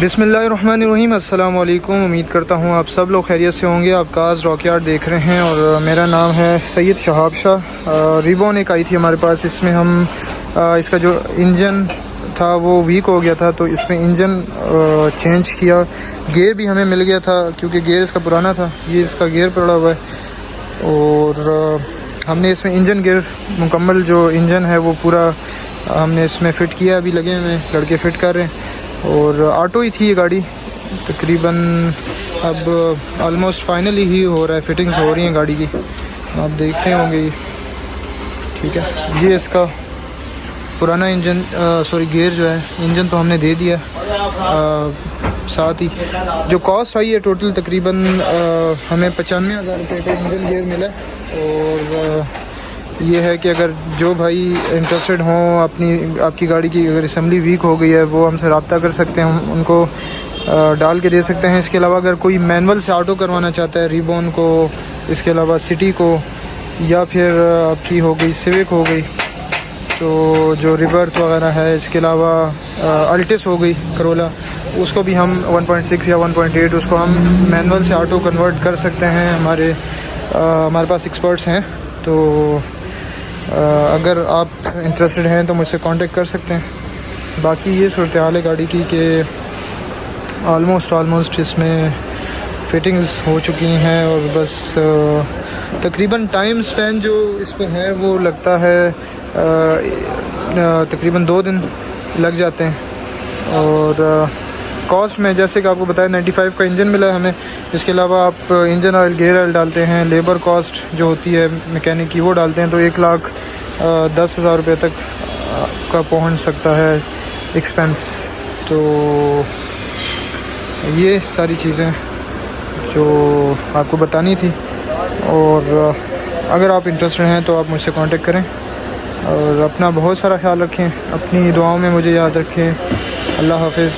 बिस्मिल्लाहिर्रहमानिर्रहीम। अस्सलाम वालेकुम। उम्मीद करता हूँ आप सब लोग खैरियत से होंगे। आप काज रॉकयार्ड देख रहे हैं और मेरा नाम है सैयद शहाब शाह। रिबॉर्न एक आई थी हमारे पास, इसमें हम इसका जो इंजन था वो वीक हो गया था, तो इसमें इंजन चेंज किया। गेयर भी हमें मिल गया था क्योंकि गेयर इसका पुराना था, ये इसका गेयर पड़ा हुआ है। और हमने इसमें इंजन गेयर मुकम्मल जो इंजन है वो पूरा हमने इसमें फ़िट किया। अभी लगे हुए लड़के फ़िट कर रहे हैं। और ऑटो ही थी ये गाड़ी, तकरीबन अब ऑलमोस्ट फाइनली ही हो रहा है, फिटिंग्स हो रही हैं गाड़ी की, आप देखते होंगे ये। ठीक है, ये इसका पुराना इंजन गेयर जो है, इंजन तो हमने दे दिया। साथ ही जो कॉस्ट आई है टोटल तकरीबन हमें 95,000 रुपये का इंजन गेयर मिला। और ये है कि अगर जो भाई इंटरेस्टेड हों आपकी गाड़ी की अगर असम्बली वीक हो गई है, वो हमसे रब्ता कर सकते हैं, हम उनको डाल के दे सकते हैं। इसके अलावा अगर कोई मैनुअल से ऑटो करवाना चाहता है रिबॉर्न को, इसके अलावा सिटी को, या फिर आपकी हो गई सिविक हो गई, तो जो रिबर्थ वगैरह है, इसके अलावा अल्टिस हो गई करोला, उसको भी हम 1.6 या 1.8 उसको हम मैनुअल से ऑटो कन्वर्ट कर सकते हैं। हमारे पास एक्सपर्ट्स हैं, तो अगर आप इंटरेस्टेड हैं तो मुझसे कांटेक्ट कर सकते हैं। बाकी ये सूरत हाल है गाड़ी की कि ऑलमोस्ट इसमें फिटिंग्स हो चुकी हैं और बस तकरीबन टाइम स्पैन जो इस पर है वो लगता है तकरीबन 2 दिन लग जाते हैं। और कॉस्ट में जैसे कि आपको बताया 95 का इंजन मिला है हमें। इसके अलावा आप इंजन ऑयल, गेयर ऑयल डालते हैं, लेबर कॉस्ट जो होती है मैकेनिक की वो डालते हैं, तो 1,10,000 रुपये तक का पहुंच सकता है एक्सपेंस। तो ये सारी चीज़ें जो आपको बतानी थी। और अगर आप इंटरेस्टेड हैं तो आप मुझसे कांटेक्ट करें और अपना बहुत सारा ख्याल रखें, अपनी दुआओं में मुझे याद रखें। अल्लाह हाफिज़।